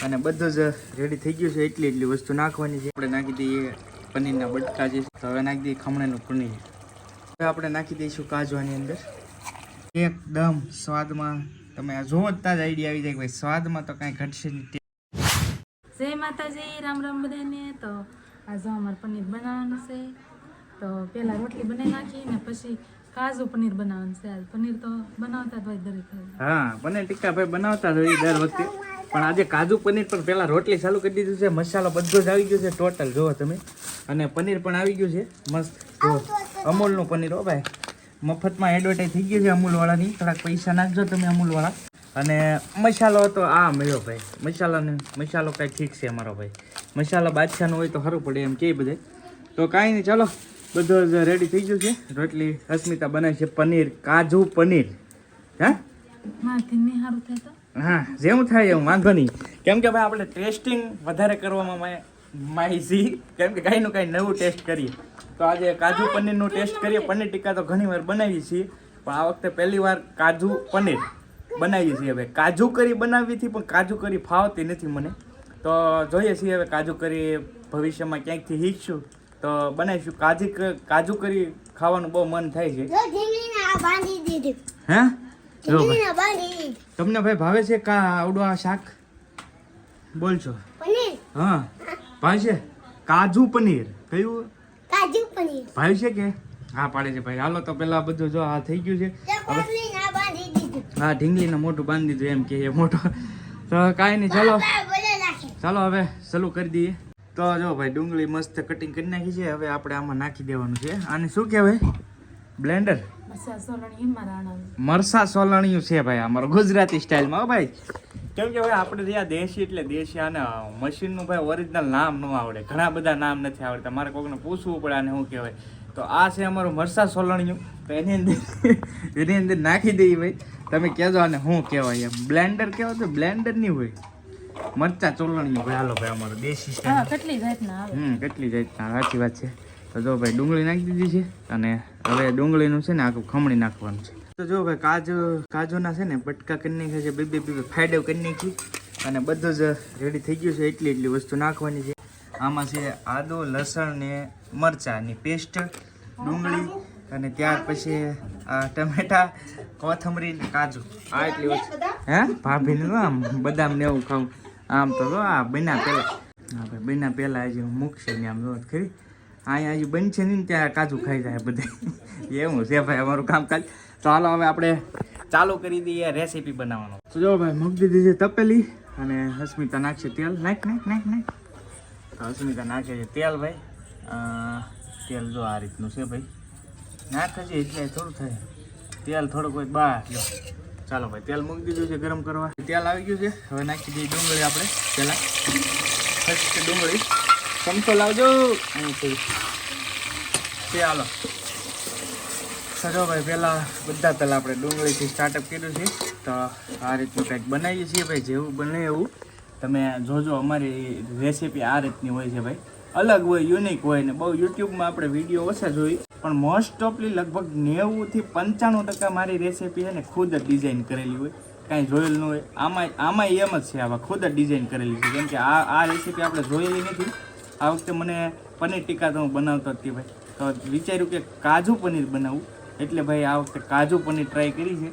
અને બધું જ રેડી થઈ ગયું છે. એટલી વસ્તુ નાખવાની છે. આપણે નાખી દઈએ પનીરના બટકા જે તો હવે નાખી દઈએ ખમણેલું પનીર. હવે આપણે નાખી દઈશું કાજુ આની અંદર. એકદમ સ્વાદમાં તમે આ જોવો જ તાજ આઈડિયા આવી જાય કે ભાઈ સ્વાદમાં તો કાંઈ ઘટશે નહીં. જય માતાજી, રામ રામ બધાને. તો આ જો અમારે પનીર બનાવવાનું છે. તો પહેલાં રોટલી બનાવી નાખી ને પછી કાજુ પનીર બનાવવાનું છે. આજ પનીર તો બનાવતા જ હોય દરેક. હા, પનીર ટિક્કા ભાઈ બનાવતા જ હોય દર વખતે, પણ આજે કાજુ પનીર પણ પહેલાં રોટલી ચાલુ કરી દીધું છે. મસાલો બધો જ આવી ગયો છે ટોટલ, જુઓ તમે. અને પનીર પણ આવી ગયું છે મસ્ત. જો અમૂલનું પનીર હો ભાઈ, મફતમાં એડવર્ટાઈઝ થઈ ગઈ છે અમૂલવાળાની. થોડાક પૈસા નાખજો તમે અમૂલવાળા. અને મસાલો તો આ મળ્યો ભાઈ, મસાલો કાંઈ ઠીક છે અમારો ભાઈ. મસાલો બાદશાહનો હોય તો સારું પડે એમ કે બધે. તો કાંઈ નહીં, ચાલો બધું જ રેડી થઈ ગયું છે. રોટલી અસ્મિતા બનાવી છે પનીર, કાજુ પનીર. હા મારથી નહીં સારું થાય તો હા, જેવું થાય એવું વાંધો નહીં. કેમ કે ભાઈ આપણે ટેસ્ટિંગ વધારે કરવામાં માહિતી, કેમ કે કાંઈનું કાંઈ નવું ટેસ્ટ કરીએ. તો આજે કાજુ પનીરનું ટેસ્ટ કરીએ. પનીર ટિક્કા તો ઘણી વાર બનાવીએ છીએ, પણ આ વખતે પહેલી વાર કાજુ પનીર બનાવીએ છીએ. હવે કાજુ કરી બનાવી હતી, પણ કાજુ કરી ફાવતી નથી મને. તો જોઈએ છીએ હવે કાજુ કરી ભવિષ્યમાં ક્યાંકથી શીખશું તો બનાવીશું. કાજુ કરી ખાવાનું બહુ મન થાય છે. હે જો ભાઈ, તમને ભાઈ ભાવે છે કા આવડું આ શાક? બોલશો? હા ભાઈ છે કાજુ પનીર. કયું કાજુ પનીર ભાઈ છે કે? હા પાડે છે ભાઈ. હાલો તો પેલા બધું જો આ થઈ ગયું છે. હા, ઢીંગલીને મોટું બાંધી દીધું એમ કે મોટો. તો કાંઈ નહીં, ચાલો હવે ચાલુ કરી દઈએ. તો જો ભાઈ ડુંગળી મસ્ત કટિંગ કરી નાખી છે. હવે આપણે આમાં નાખી દેવાનું છે. આને શું કહેવાય? બ્લેન્ડર. મરસા સોલણિયું છે ભાઈ, અમારો ગુજરાતી સ્ટાઇલમાં હો ભાઈ. કેમ કે ભાઈ આપણે ત્યાં દેશી એટલે દેશી. આને મશીનનું ભાઈ ઓરિજિનલ નામ ન આવડે, ઘણા બધા નામ નથી આવડતા. મારે કોઈને પૂછવું પડે આને શું કહેવાય. તો આ છે અમારું મરસા સોલણિયું. તો એની અંદર નાખી દઈએ ભાઈ. તમે કહેજો આને શું કહેવાય એમ. બ્લેન્ડર કહેવાય તો બ્લેન્ડર નહીં હોય, મરચા ચોલણિયું ભાઈ. હાલો ભાઈ અમારો દેશી સ્ટાઇલ. કેટલી જાતના કેટલી જાતના, સાચી વાત છે. તો જો ભાઈ ડુંગળી નાખી દીધી છે. અને હવે ડુંગળીનું છે ને આખું ખમણી નાખવાનું છે. તો જો ભાઈ કાજુના છે ને બટકા કરી નાખ્યા છે, બે ફાયડો કરી નાખી. અને બધું જ રેડી થઈ ગયું છે. એટલી વસ્તુ નાખવાની છે. આમાં છે આદુ, લસણ ને મરચાંની પેસ્ટ, ડુંગળી, અને ત્યાર પછી આ ટમેટા, કોથમરી ને કાજુ. આ એટલી વસ્તુ. હે ભાભીને આમ બદામ ને એવું ખાવું. આમ તો જો આ બન્યા પહેલાં, હા ભાઈ બન્યા પહેલાં હજી મૂકશે ને આમ જો ખરી. અહીંયા હજી બનશે નહીં ને ત્યાં કાજુ ખાઈ જાય બધે. એવું છે ભાઈ અમારું કામકાજ. તો હાલો હવે આપણે ચાલુ કરી દઈએ રેસીપી બનાવવાનું. તો જો ભાઈ મૂકી દીધી છે તપેલી. અને અસ્મિતા નાખશે તેલ. નાખ. તો અસ્મિતા નાખે છે તેલ ભાઈ. તેલ જો આ રીતનું છે ભાઈ. નાખે છે એટલે થોડું થાય. તેલ થોડુંક હોય બહાર. જો ચાલો ભાઈ તેલ મૂકી દીધું છે ગરમ કરવા. તેલ આવી ગયું છે. હવે નાખી દઈએ ડુંગળી આપણે પહેલાં. ફર્સ્ટ ડુંગળી ચમચો લાવજો અહીંથી. તે હાલો સજો ભાઈ પહેલાં આપણે ડુંગળીથી સ્ટાર્ટઅપ કર્યું છે. તો આ રીતનું કંઈક બનાવીએ છીએ ભાઈ. જેવું બને એવું તમે જોજો. અમારી રેસીપી આ રીતની હોય છે ભાઈ. અલગ હોય, યુનિક હોય. ને બહુ યુટ્યુબમાં આપણે વિડીયો ઓછા જોઈ, પણ મોસ્ટ ઓફલી લગભગ 90% થી 95% મારી રેસીપી છે ને ખુદ જ ડિઝાઇન કરેલી હોય, કાંઈ જોયેલું ન હોય. આમાં એમ જ છે, આવા ખુદ જ ડિઝાઇન કરેલી છે. કેમ કે આ રેસીપી આપણે જોયેલી નથી. આ વખતે મને પનીર ટિક્કા તો હું બનાવતો હતી ભાઈ. તો વિચાર્યું કે કાજુ પનીર બનાવું, એટલે ભાઈ આ વખતે કાજુ પનીર ટ્રાય કરી છે.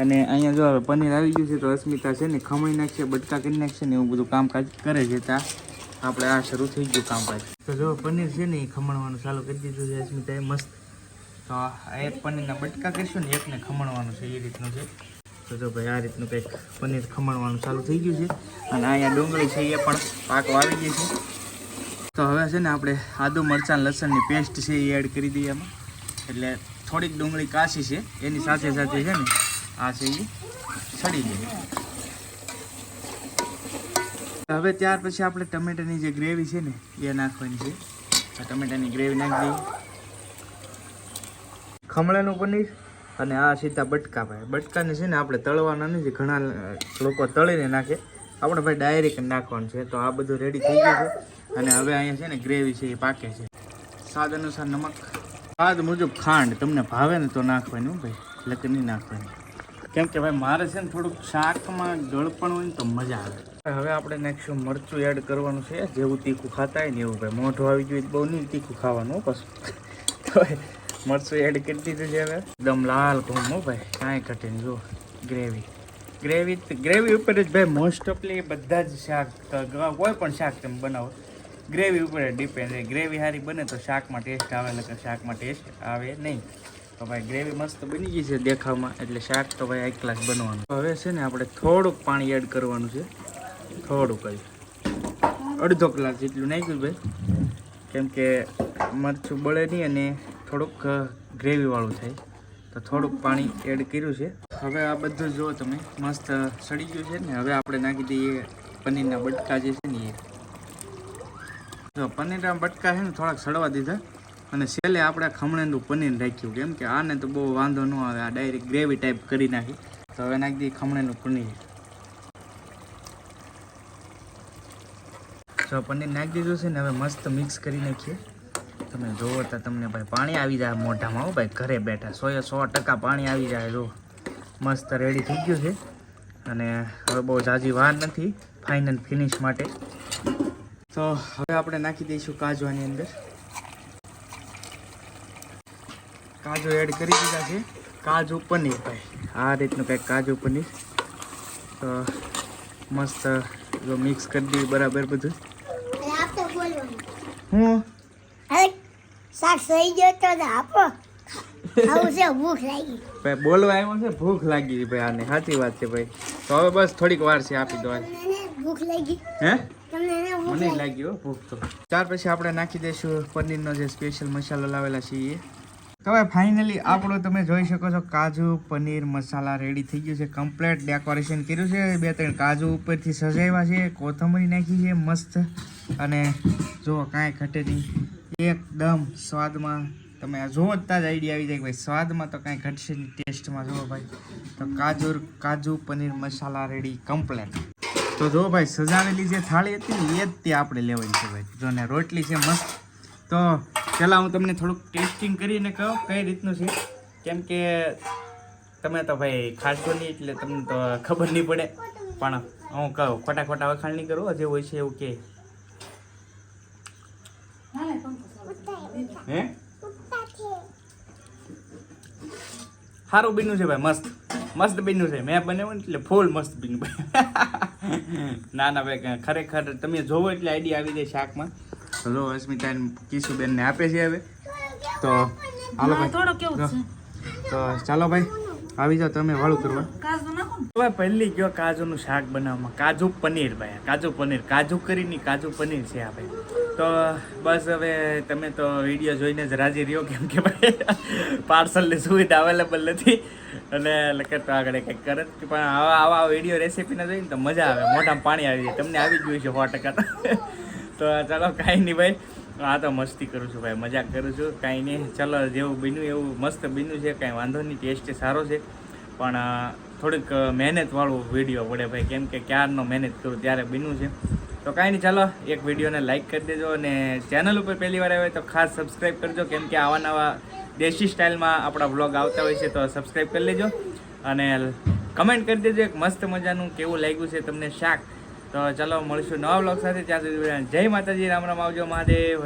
અને અહીંયા જો હવે પનીર આવી ગયું છે. તો અસ્મિતા છે ને ખમણી નાખશે, બટકા કરી નાખશે ને એવું બધું કામકાજ કરે છે. ત્યાં આપણે આ શરૂ થઈ ગયું કામકાજ. તો જો પનીર છે ને એ ખમણવાનું ચાલુ કરી દીધું છે અસ્મિતાએ મસ્ત. તો એક પનીરના બટકા કરીશું ને એકને ખમણવાનું છે, એ રીતનું છે. તો જો ભાઈ આ રીતનું કંઈક પનીર ખમણવાનું ચાલુ થઈ ગયું છે. અને અહીંયા ડુંગળી છે એ પણ પાકો આવી ગઈ છે. તો હવે છે ને આપણે આદુ, મરચાં, લસણની પેસ્ટ છે એ એડ કરી દઈએ એમાં. એટલે થોડીક ડુંગળી કાચી છે, એની સાથે છે ને આ છે એ સડી દઈએ. હવે ત્યાર પછી આપણે ટમેટાની જે ગ્રેવી છે ને એ નાખવાની છે. આ ટમેટાની ગ્રેવી નાખી દઈએ. ખમણાનું પનીર અને આ સીધા બટકા ભાઈ. બટકાને છે ને આપણે તળવાના નથી, ઘણા લોકો તળીને નાખે. આપણે ભાઈ ડાયરેક્ટ નાખવાનું છે. તો આ બધું રેડી થઈ ગયું છે. અને હવે અહીંયા છે ને ગ્રેવી છે એ પાકે છે. સ્વાદ અનુસાર નમક, સ્વાદ મુજબ ખાંડ. તમને ભાવે ને તો નાખવાની ભાઈ, એટલે કે નહીં નાખવાની. કેમ કે ભાઈ મારે છે ને થોડુંક શાકમાં ગળપણ હોય ને તો મજા આવે. હવે આપણે નાખીશું મરચું એડ કરવાનું છે, જેવું તીખું ખાતા હોય ને એવું ભાઈ. મોઢું આવી ગયું બહુ નહીં તીખું ખાવાનું પછી તો મરચું એડ કરી દીધું છે. હવે એકદમ લાલ ઘૂમ હો ભાઈ, કાંઈ ઘટે નહીં. જો ગ્રેવી ઉપર જ ભાઈ મોસ્ટ ઓફલી બધા જ શાક, કોઈ પણ શાક તમે બનાવો ગ્રેવી ઉપર ડિપેન્ડ રહે. ગ્રેવી સારી બને તો શાકમાં ટેસ્ટ આવે, એટલે શાકમાં ટેસ્ટ આવે નહીં. તો ભાઈ ગ્રેવી મસ્ત બની ગઈ છે દેખાવમાં, એટલે શાક તો ભાઈ એક ક્લાસ બનવાનું. હવે છે ને આપણે થોડુંક પાણી એડ કરવાનું છે, થોડુંક જ, અડધો ગ્લાસ જેટલું નાખ્યું ભાઈ, કેમ કે મરચું બળે નહીં અને થોડુંક ગ્રેવીવાળું થાય, તો થોડુંક પાણી એડ કર્યું છે. હવે આ બધું જો તમે મસ્ત સડી ગયું છે ને. હવે આપણે નાખી દઈએ પનીરના બટકા જે છે ને એ. જો પનીરના બટકા છે ને થોડાક સડવા દીધા, અને છેલ્લે આપણે ખમણેનું પનીર રાખ્યું, કેમ કે આને તો બહુ વાંધો ન આવે, આ ડાયરેક્ટ ગ્રેવી ટાઈપ કરી નાખી. તો હવે નાખી દઈએ ખમણેનું પનીર. જો પનીર નાખી દીધું છે ને, હવે મસ્ત મિક્સ કરી નાખીએ. તમે જોવો તો તમને ભાઈ પાણી આવી જાય મોઢામાં. હો ભાઈ ઘરે બેઠા 100% પાણી આવી જાય. જો મસ્ત રેડી થઈ ગયું છે, અને હવે બહુ ઝાઝી વાર નથી ફાઇનલ ફિનિશ માટે. તો હવે આપણે નાખી દઈશું કાજુ આની અંદર. કાજુ એડ કરી દીધા છે. કાજુ પનીર ભાઈ, આ રીતનું કંઈક કાજુ પનીર. તો મસ્ત જો મિક્સ કરી દઈએ બરાબર બધું. હું શાક થઈ ગયો તો આપો. આવું છે, ભૂખ લાગી ભાઈ બોલવા આવ્યો છે, ભૂખ લાગી ભાઈ આને. સાચી વાત છે ભાઈ. તો હવે બસ થોડીક વાર છે, આપી દો. ભૂખ લાગી હે તમને? મને લાગી હો ભૂખ. તો ત્યાર પછી આપણે નાખી દઈશું પનીરનો જે સ્પેશિયલ મસાલો લાવેલા છે એ. તો હવે ફાઇનલી આપણો તમે જોઈ શકો છો કાજુ પનીર મસાલા રેડી થઈ ગયું છે. કમ્પ્લીટ ડેકોરેશન કર્યું છે, 2-3 કાજુ ઉપરથી સજાવ્યા છે, કોથમરી નાખી છે મસ્ત, અને જો કાંઈ ઘટે નહીં. એકદમ સ્વાદમાં તમે આ જોવો જ જ આઈડિયા આવી જાય ભાઈ, સ્વાદમાં તો કાંઈ ઘટશે નહીં, ટેસ્ટમાં જુઓ ભાઈ. તો કાજુ પનીર મસાલા રેડી કમ્પ્લીટ. તો જો ભાઈ સજાવેલી જે થાળી હતી ને એ જ તે આપણે લેવાની છે ભાઈ. જો ને રોટલી છે મસ્ત. તો પહેલાં હું તમને થોડુંક ટેસ્ટિંગ કરીને કહું કઈ રીતનું છે, કેમ કે તમે તો ભાઈ ખાશો નહીં એટલે તમને તો ખબર નહીં પડે. પણ હું કહું ખોટા વખાણ નહીં કરું, જે હોય છે એવું કે. હે સારું બીનું છે ભાઈ, મસ્ત બીનું છે. મેં બનાવ્યું એટલે ફૂલ મસ્ત બીનું ભાઈ. ના ભાઈ ખરેખર તમે જોવો એટલે આઈડિયા આવી જાય શાકમાં. તો જો અસ્મિતા કિશુબેનને આપે છે હવે. તો હાલો ભાઈ, તો ચાલો ભાઈ આવી જાઓ તમે વાળું કરવા. હવે પહેલી ગયો કાજુનું શાક બનાવવામાં, કાજુ પનીર ભાઈ. કાજુ કરીને કાજુ પનીર છે આ ભાઈ. તો બસ હવે તમે તો વિડીયો જોઈને જ રાજી રહ્યો, કેમ કે ભાઈ પાર્સલની સુવિધા અવેલેબલ નથી, અને લખત આગળ કંઈક કરે. પણ આવા વિડીયો રેસીપીના જોઈને તો મજા આવે, મોઢામાં પાણી આવી જાય. તમને આવી ગયું છે 100%. તો ચાલો કાંઈ નહીં ભાઈ, આ તો મસ્તી કરું છું ભાઈ, મજાક કરું છું, કાંઈ નહીં. ચાલો જેવું બન્યું એવું મસ્ત બન્યું છે, કાંઈ વાંધો નહીં, ટેસ્ટ સારો છે. પણ થોડીક મહેનતવાળું વિડીયો પડે ભાઈ, કેમ કે ક્યારનો મહેનત કરું ત્યારે બન્યું છે. તો કાંઈ નહીં, ચાલો એક વિડીયોને લાઇક કરી દેજો, અને ચેનલ ઉપર પહેલી વાર આવે તો ખાસ સબસ્ક્રાઈબ કરજો, કેમ કે આવા નવા દેશી સ્ટાઇલમાં આપણા વ્લોગ આવતા હોય છે. તો સબસ્ક્રાઈબ કરી લેજો, અને કમેન્ટ કરી દેજો એક મસ્ત મજાનું કેવું લાગ્યું છે તમને શાક. તો ચાલો મળીશું નવા વ્લોગ સાથે. ત્યાં સુધી જય માતાજી, રામ રામ, આવજો મહાદેવ.